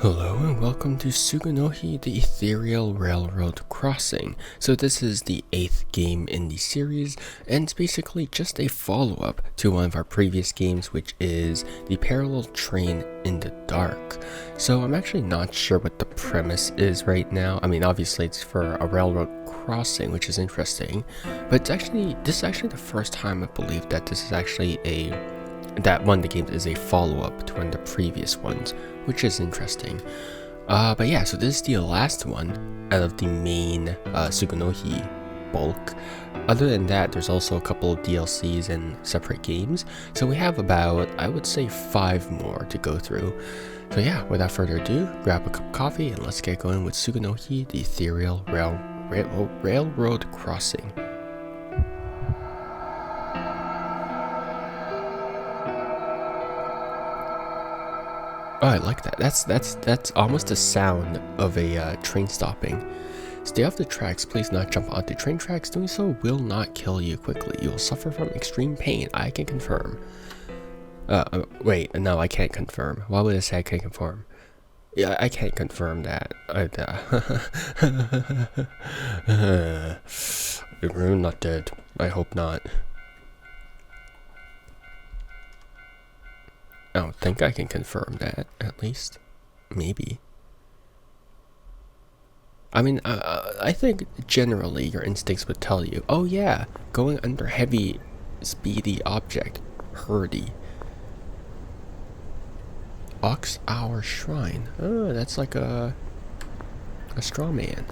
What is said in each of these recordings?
Hello and welcome to Tsugunohi the Ethereal Railroad Crossing. So this is the 8th game in the series, and it's basically just a follow-up to one of our previous games, which is the Parallel Train in the Dark. So I'm actually not sure what the premise is right now. I mean, obviously it's for a railroad crossing, which is interesting, but this is actually the first time I believe that this is actually that one of the games is a follow-up to one of the previous ones, which is interesting. But yeah, so this is the last one out of the main Tsugunohi bulk. Other than that, there's also a couple of DLCs and separate games, so we have about, I would say, 5 more to go through. So yeah, without further ado, grab a cup of coffee and let's get going with Tsugunohi the Ethereal Railroad Crossing. Oh, I like that. That's almost the sound of a train stopping. Stay off the tracks. Please not jump onto train tracks. Doing so will not kill you quickly. You will suffer from extreme pain. I can confirm. Wait, no, I can't confirm. Why would I say I can't confirm? Yeah, I can't confirm that. We're not dead. I hope not. I don't think I can confirm that, at least. Maybe. I mean, I think generally your instincts would tell you, oh yeah, going under heavy, speedy object, hurdy. Ox Hour Shrine. Oh, that's like a straw man.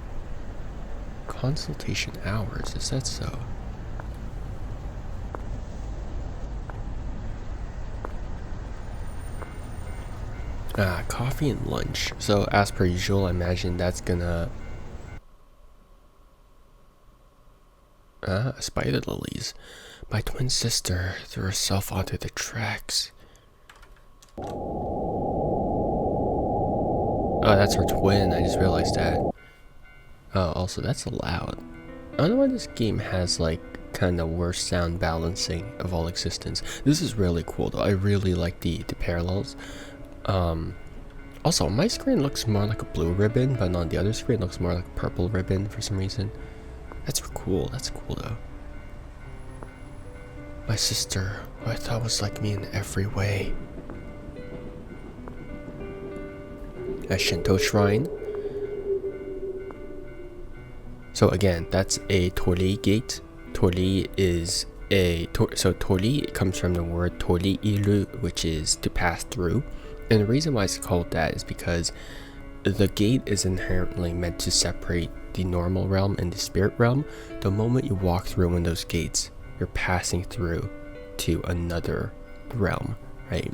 Consultation hours, is that so? Coffee and lunch. So as per usual, I imagine that's gonna spider lilies. My twin sister threw herself onto the tracks. Oh, that's her twin. I just realized that. Oh, also that's loud. I don't know why this game has like kind of worst sound balancing of all existence. This is really cool though. I really like the parallels. Also, my screen looks more like a blue ribbon, but on the other screen it looks more like a purple ribbon for some reason. That's cool. That's cool though. My sister, who I thought was like me in every way. A Shinto shrine. So again, that's a Tori gate. Tori is Tori comes from the word Tori iru, which is to pass through. And the reason why it's called that is because the gate is inherently meant to separate the normal realm and the spirit realm. The moment you walk through one of those gates, you're passing through to another realm, right?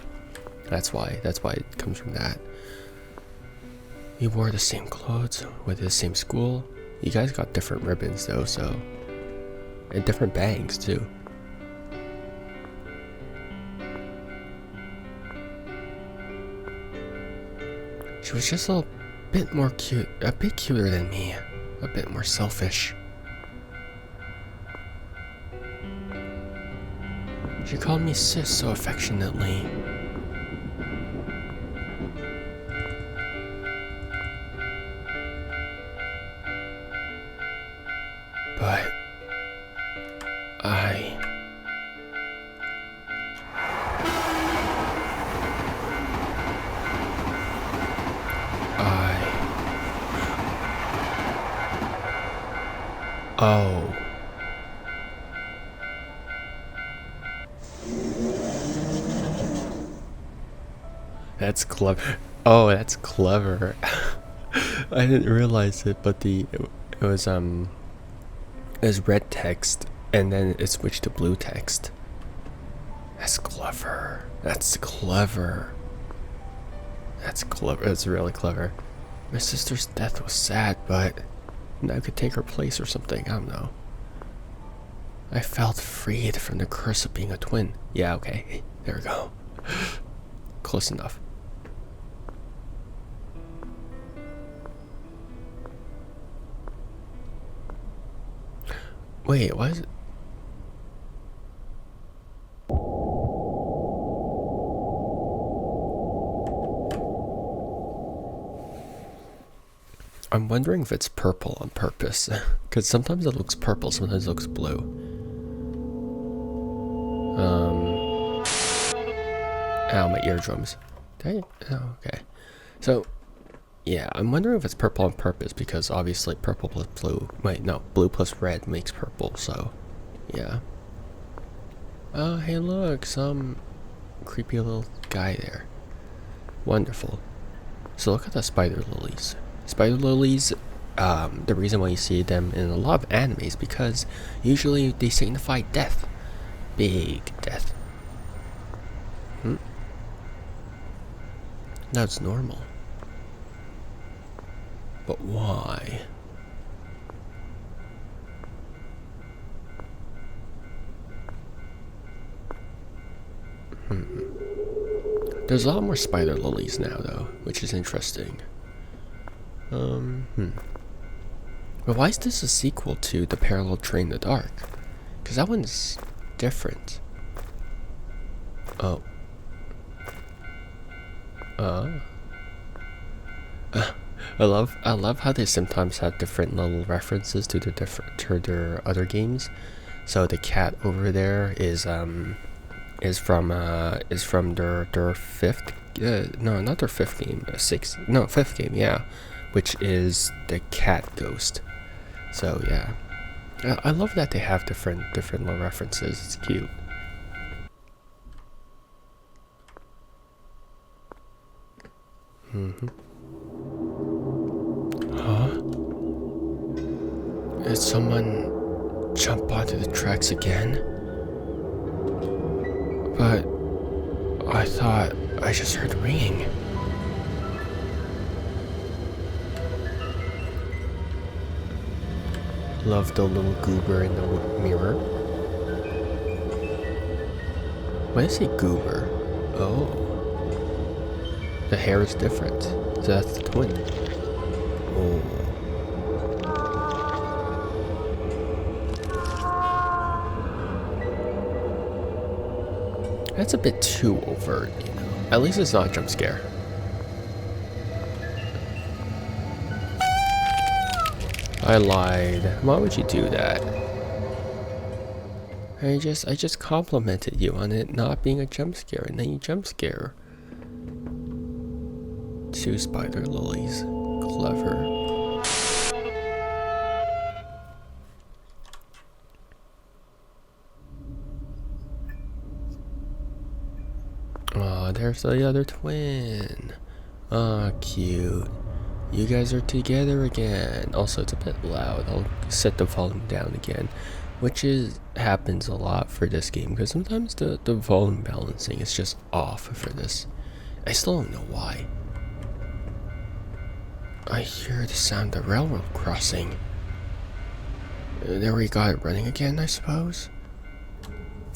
That's why it comes from that. We wore the same clothes, went to the same school. You guys got different ribbons though, so, and different bangs too. She was just a bit more cute, a bit cuter than me, a bit more selfish. She called me sis so affectionately. But oh. That's clever. Oh, that's clever. I didn't realize it, but it was red text and then it switched to blue text. That's clever. That's clever. That's clever. That's really clever. My sister's death was sad, but I could take her place or something. I don't know. I felt freed from the curse of being a twin. Yeah, okay. There we go. Close enough. Wait, why is it? I'm wondering if it's purple on purpose, because sometimes it looks purple, sometimes it looks blue. Ow, my eardrums. Oh, okay. So, yeah, I'm wondering if it's purple on purpose, because obviously purple plus blue, wait, no, blue plus red makes purple, so, yeah. Oh, hey look, some creepy little guy there. Wonderful. So look at the spider lilies. Spider lilies, the reason why you see them in a lot of animes because usually they signify death. Big death. That's normal. But why? There's a lot more spider lilies now though, which is interesting. But why is this a sequel to The Parallel Train in the Dark? Because that one's different. Oh. I love how they sometimes have different little references to their other games. So the cat over there is from their fifth no, not their fifth game, fifth game, yeah, which is the cat ghost. So yeah, I love that they have different little references. It's cute. Huh? Did someone jump onto the tracks again? But I thought I just heard ringing. Love the little goober in the mirror. Why is he goober? Oh. The hair is different. So that's the twin. Oh. That's a bit too overt, you know. At least it's not a jump scare. I lied. Why would you do that? I just complimented you on it not being a jump scare, and then you jump scare. 2 spider lilies. Clever. Oh, there's the other twin. Oh, cute. You guys are together again. Also, it's a bit loud. I'll set the volume down again, which happens a lot for this game because sometimes the volume balancing is just off for this. I still don't know why. I hear the sound of railroad crossing. There we got it running again, I suppose.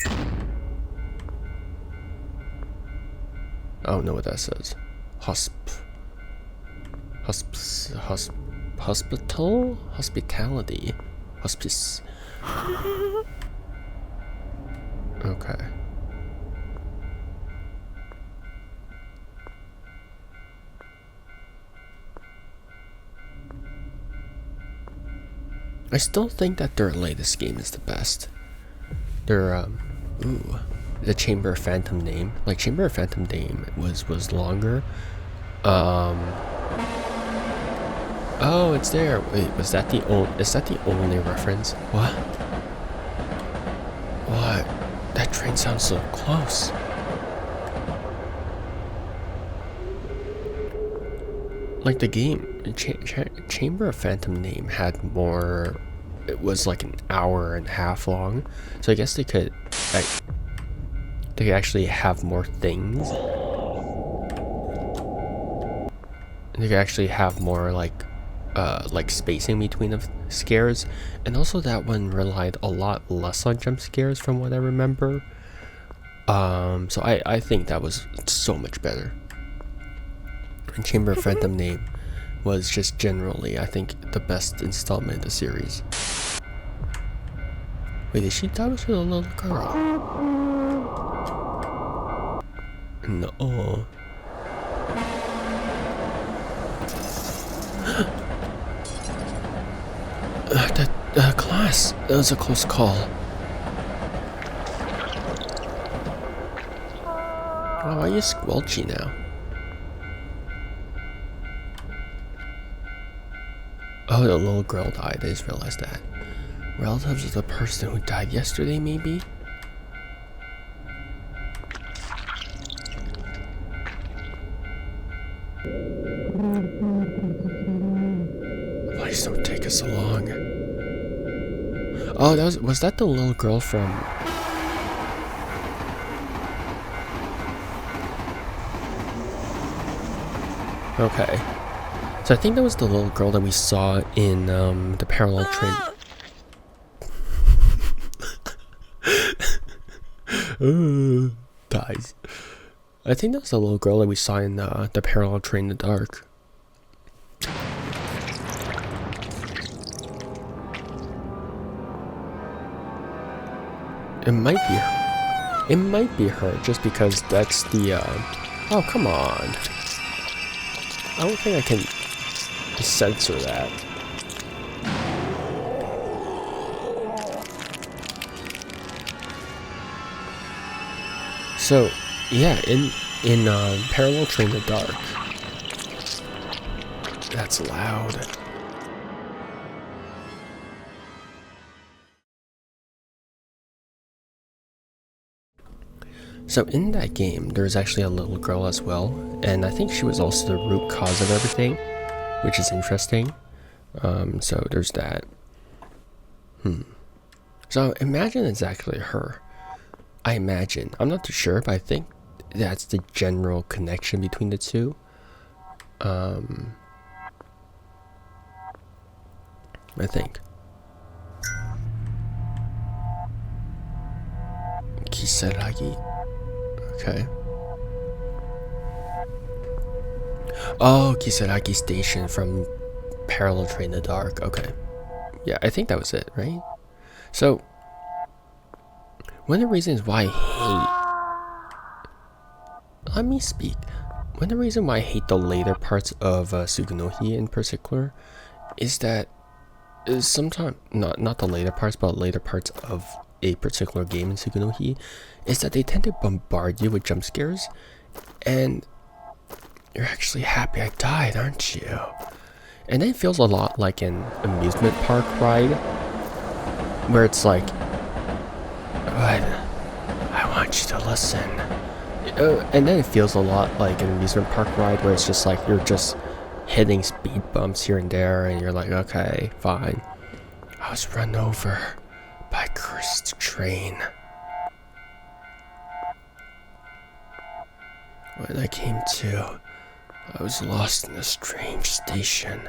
I don't know what that says. Hospitality? Hospice. Okay. I still think that their latest game is the best. Their, the Chamber of Phantom name. Like, Chamber of Phantom name was longer. Oh, it's there. Wait, is that the only reference? What? What? That train sounds so close. Like the game, Chamber of Phantom name had more. It was like an hour and a half long, so I guess they could actually have more things. They could actually have more like spacing between the scares, and also that one relied a lot less on jump scares from what I remember. So I think that was so much better. And Chamber of Phantom name was just generally, I think, the best installment of the series. Wait, that was a little girl? No. Class, that was a close call. Oh, why are you squelchy now? Oh, the little girl died. I just realized that. Relatives of the person who died yesterday, maybe? Please don't take us along. Oh, was that the little girl from... Okay. So I think that was the little girl that we saw in the parallel train. Dies. I think that was the little girl that we saw in the parallel train in the dark. It might be her. It might be her, just because that's the, oh, come on. I don't think I can censor that. So, yeah, in Parallel Train in the Dark. That's loud. So in that game, there's actually a little girl as well, and I think she was also the root cause of everything, which is interesting. So there's that. So imagine it's actually her. I imagine. I'm not too sure, but I think that's the general connection between the two. I think. Kisaragi. Okay. Oh, Kisaragi Station from Parallel Train in the Dark. Okay. Yeah, I think that was it, right? So, one of the reasons why I hate... Let me speak. One of the reasons why I hate the later parts of Tsugunohi in particular is that sometimes, not the later parts, but later parts of a particular game in Tsugunohi, is that they tend to bombard you with jump scares, and you're actually happy I died, aren't you? And then it feels a lot like an amusement park ride, where it's like, but I want you to listen. And then it feels a lot like an amusement park ride, where it's just like you're just hitting speed bumps here and there, and you're like, okay, fine. I was run over by a cursed train. When I came to, I was lost in a strange station.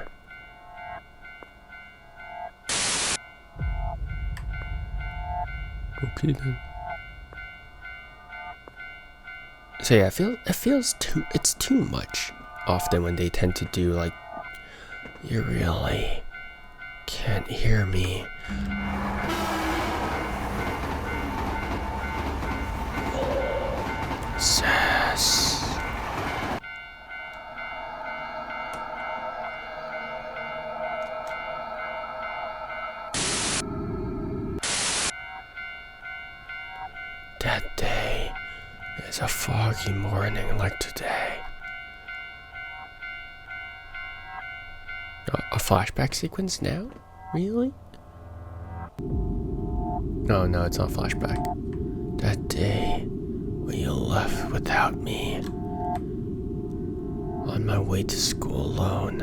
Okay then. So yeah, it's too much often when they tend to do like, you really can't hear me. Sass. That day is a foggy morning like today. A flashback sequence now? Really? No, it's not flashback. That day when you left without me, on my way to school alone,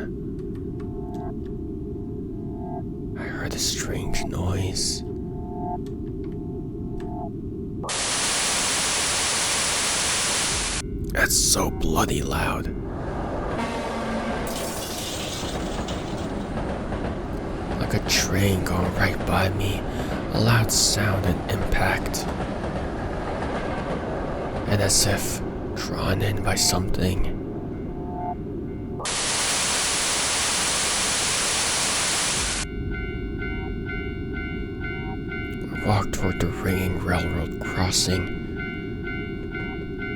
I heard a strange noise. That's so bloody loud. Like a train going right by me, a loud sound and impact. And as if drawn in by something. I walked toward the ringing railroad crossing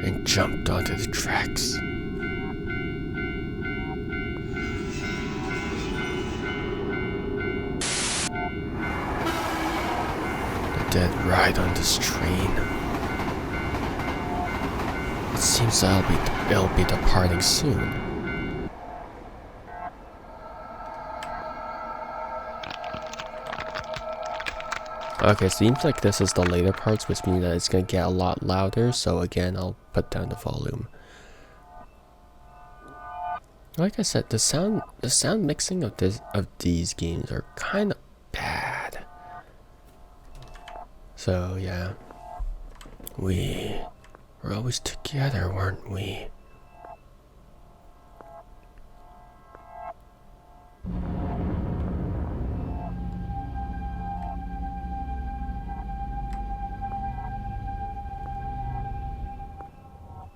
and jumped onto the tracks. dead ride on this train. It seems it'll be departing soon. Okay, seems like this is the later parts, which means that it's gonna get a lot louder. So again, I'll put down the volume. Like I said, the sound mixing of these games are kind of bad. So yeah, we were always together, weren't we?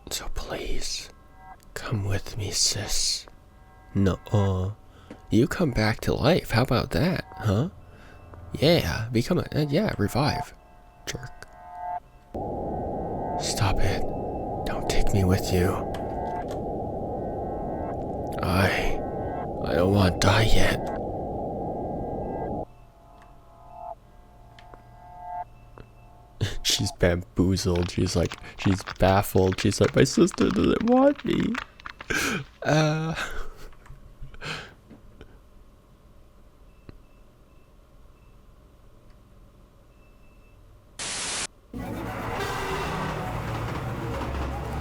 So please, come with me, sis. No, you come back to life. How about that, huh? Yeah, revive. Jerk. Stop it. Don't take me with you. I don't want to die yet. She's bamboozled. She's baffled. She's like, my sister doesn't want me.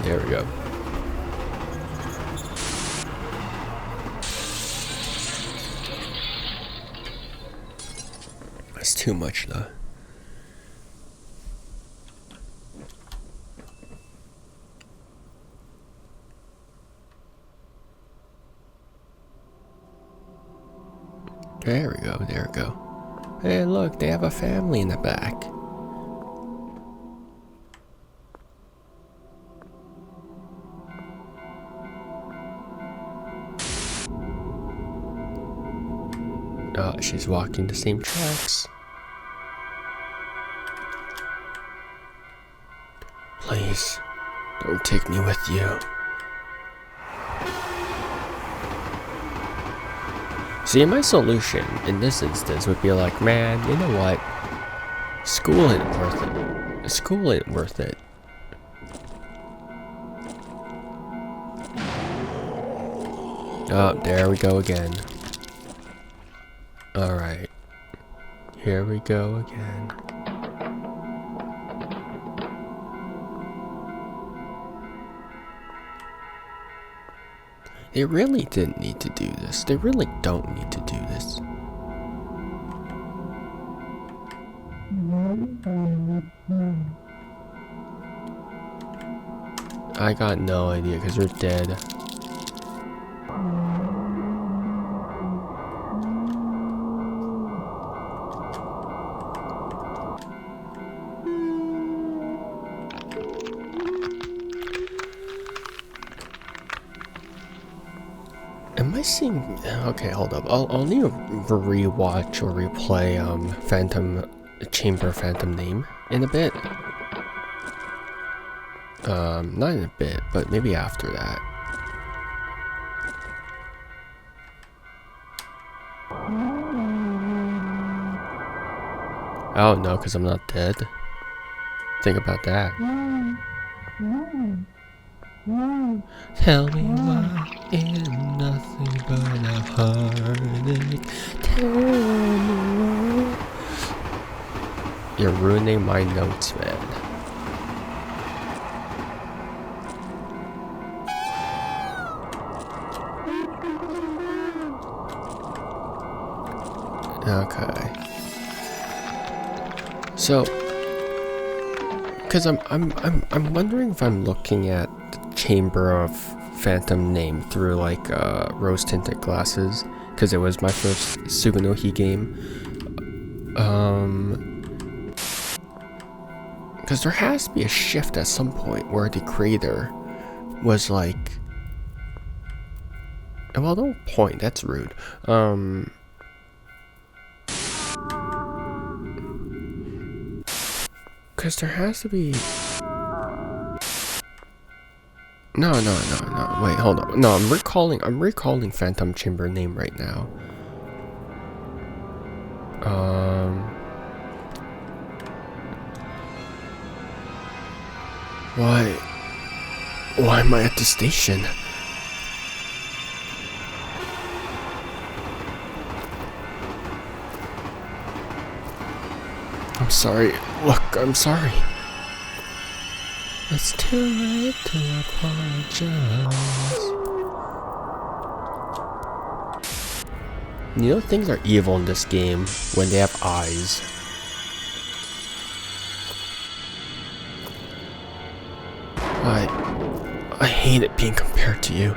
There we go. That's too much though. There we go, there we go. Hey look, they have a family in the back. Oh, she's walking the same tracks. Please, don't take me with you. See, my solution in this instance would be like, man, you know what? School ain't worth it. School ain't worth it. Oh, there we go again. Alright. Here we go again. They really didn't need to do this. They really don't need to do this. I got no idea because we're dead. Am I seeing... Okay, hold up. I'll need to rewatch or replay Phantom Name in a bit. Not in a bit, but maybe after that. Oh no, because I'm not dead. Think about that. Tell me why it's nothing but a heartache. Tell me why. You're ruining my notes, man. Okay. So, because I'm wondering if I'm looking at the Chamber of Phantom Name through like rose-tinted glasses, because it was my first Tsugunohi game. Because there has to be a shift at some point where the creator was like, well, don't point, that's rude. Because there has to be... No, wait, hold on. No, I'm recalling Phantom Chamber Name right now. Why? Why am I at the station? I'm sorry. Look, I'm sorry. It's too late to apologize. You know things are evil in this game when they have eyes. I hate it being compared to you.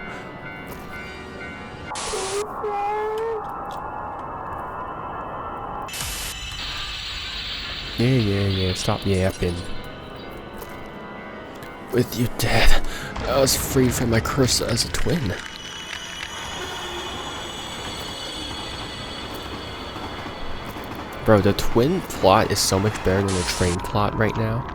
Yeah, stop yapping. With you dead, I was freed from my curse as a twin. Bro, the twin plot is so much better than the train plot right now.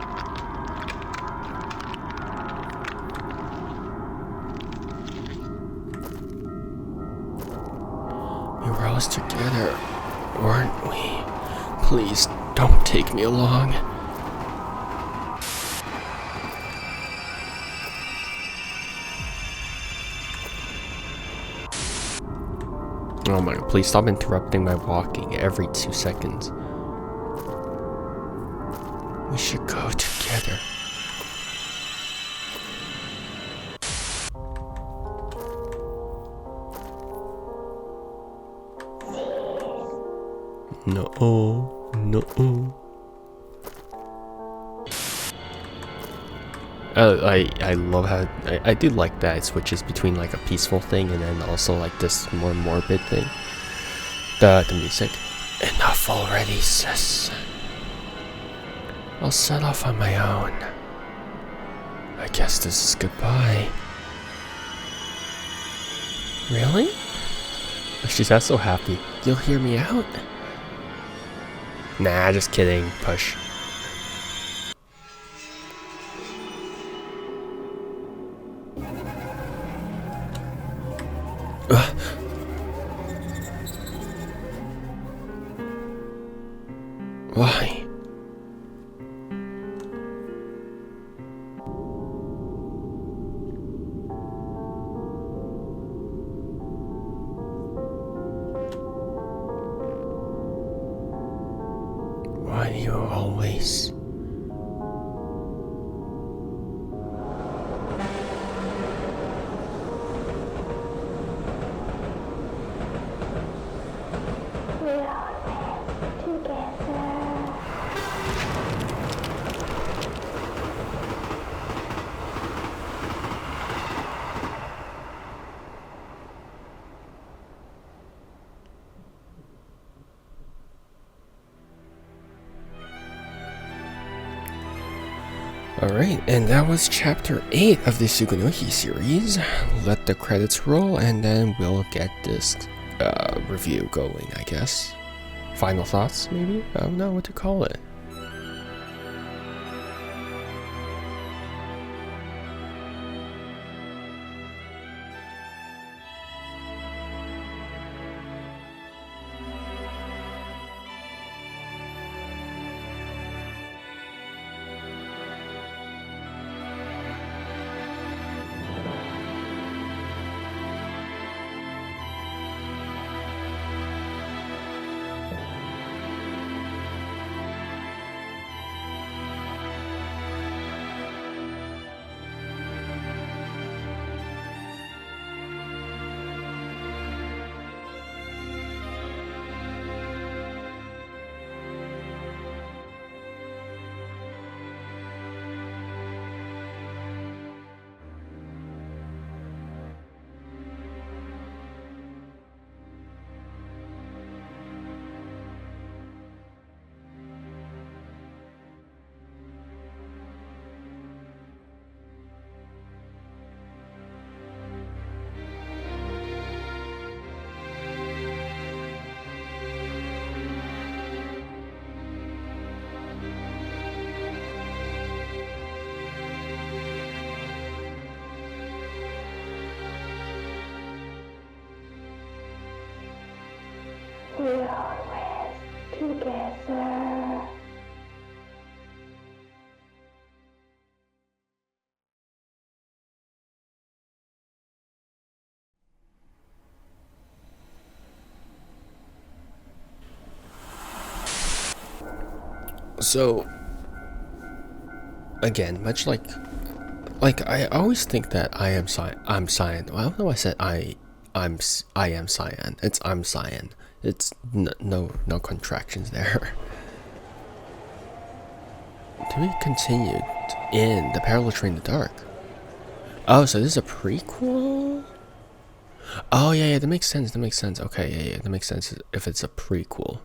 We were always together, weren't we? Please, don't take me along. Oh my god, please stop interrupting my walking every 2 seconds. We should go together. No. I love how I do like that it switches between like a peaceful thing and then also like this more morbid thing. The music. Enough already, sis. I'll set off on my own. I guess this is goodbye. Really? She's so happy. You'll hear me out? Nah, just kidding. Push. Why? Why do you always... Alright, and that was chapter 8 of the Tsugunohi series. Let the credits roll and then we'll get this review going, I guess. Final thoughts, maybe? I don't know what to call it. We're always together. So again, much like I always think that I'm cyan. Well, I don't know why I said I am cyan. It's I'm cyan. It's no contractions there. To be continued in the Parallel Train in the Dark. Oh, so this is a prequel? Oh yeah, that makes sense. Okay, yeah, that makes sense if it's a prequel.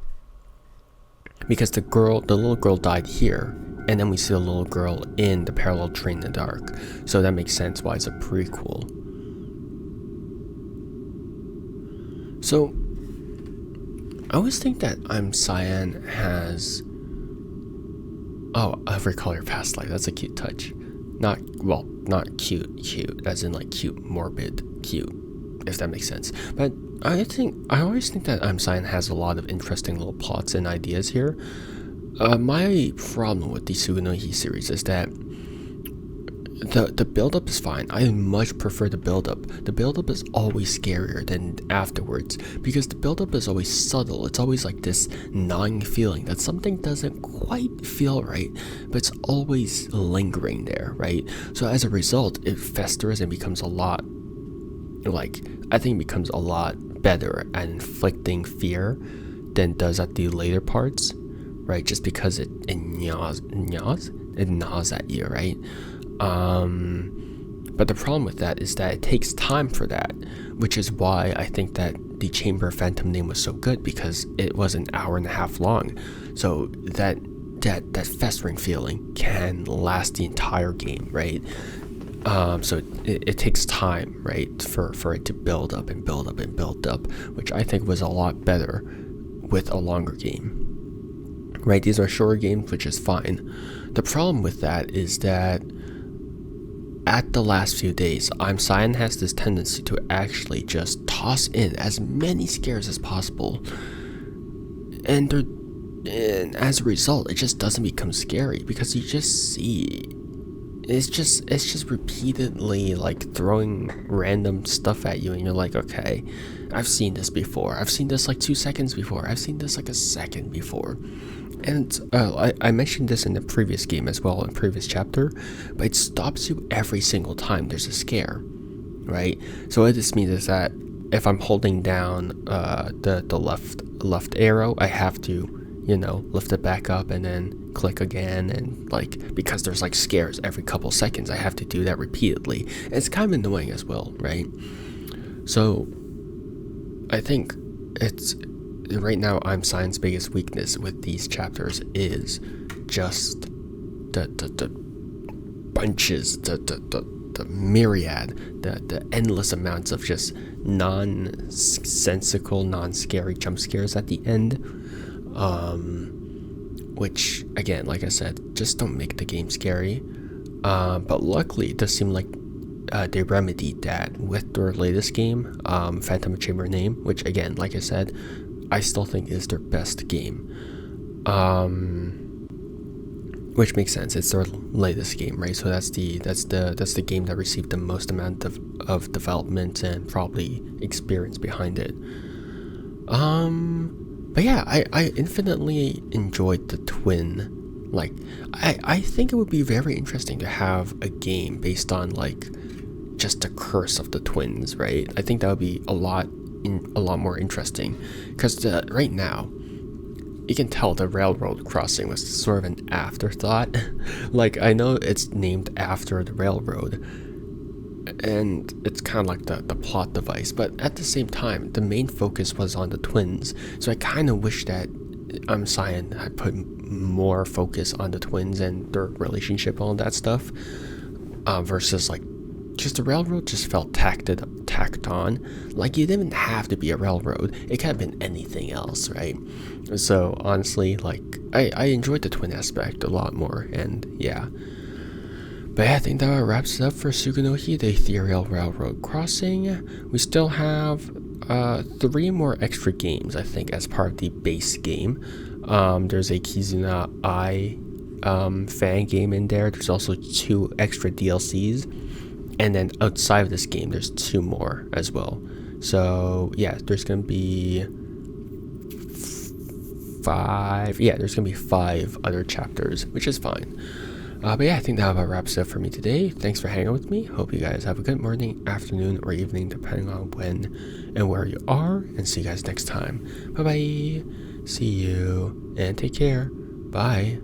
Because the little girl died here, and then we see the little girl in the Parallel Train in the Dark. So that makes sense why it's a prequel. So I always think that I'm Cyan has every color past life. That's a cute touch. Not cute, as in like cute, morbid, cute, if that makes sense. But I always think that I'm Cyan has a lot of interesting little plots and ideas here. My problem with the Tsugunohi series is that the build-up is fine. I much prefer the build-up. The build-up is always scarier than afterwards because the build-up is always subtle. It's always like this gnawing feeling that something doesn't quite feel right, but it's always lingering there, right? So as a result, it festers and becomes a lot, I think it becomes a lot better at inflicting fear than it does at the later parts, right? Just because it gnaws at you, right? But the problem with that is that it takes time for that, which is why I think that the Chamber of Phantom name was so good, because it was an hour and a half long. So that festering feeling can last the entire game, right? So it takes time, right, for it to build up, which I think was a lot better with a longer game, right? These are shorter games, which is fine. The problem with that is that at the last few days, I'm Cyan has this tendency to actually just toss in as many scares as possible, and as a result, it just doesn't become scary because you just see it's just repeatedly like throwing random stuff at you, and you're like, okay, I've seen this before. I've seen this like 2 seconds before. I've seen this like a second before. And I mentioned this in the previous game as well, in the previous chapter, but it stops you every single time there's a scare, right? So what this means is that if I'm holding down the left arrow, I have to, lift it back up and then click again, and because there's like scares every couple seconds, I have to do that repeatedly. And it's kind of annoying as well, right? So I think it's right now I'm Cyan's biggest weakness with these chapters is just the bunches, the myriad, the endless amounts of just nonsensical, non-scary jump scares at the end, which again, like I said, just don't make the game scary. But luckily it does seem like they remedied that with their latest game, Phantom Chamber Name, which again, like I said, I still think is their best game, which makes sense. It's their latest game, right? So that's the game that received the most amount of development and probably experience behind it. But yeah, I infinitely enjoyed the twin. I think it would be very interesting to have a game based on just the curse of the twins, right? I think that would be a lot more interesting, because right now you can tell the railroad crossing was sort of an afterthought. I know it's named after the railroad and it's kind of like the plot device, but at the same time the main focus was on the twins. So I kind of wish that Cyan had put more focus on the twins and their relationship and all that stuff, versus just the railroad just felt tacked on. You didn't even have to be a railroad. It could have been anything else, right? So honestly, I enjoyed the twin aspect a lot more, and yeah. But yeah, I think that wraps it up for Tsugunohi, the Ethereal Railroad Crossing. We still have 3 more extra games, I think, as part of the base game. There's a Kizuna I fan game in there. There's also 2 extra DLCs. And then outside of this game, there's 2 more as well. So yeah, there's going to be 5. Yeah, there's gonna be 5 other chapters, which is fine. But yeah, I think that about wraps it up for me today. Thanks for hanging out with me. Hope you guys have a good morning, afternoon, or evening, depending on when and where you are. And see you guys next time. Bye bye. See you and take care. Bye.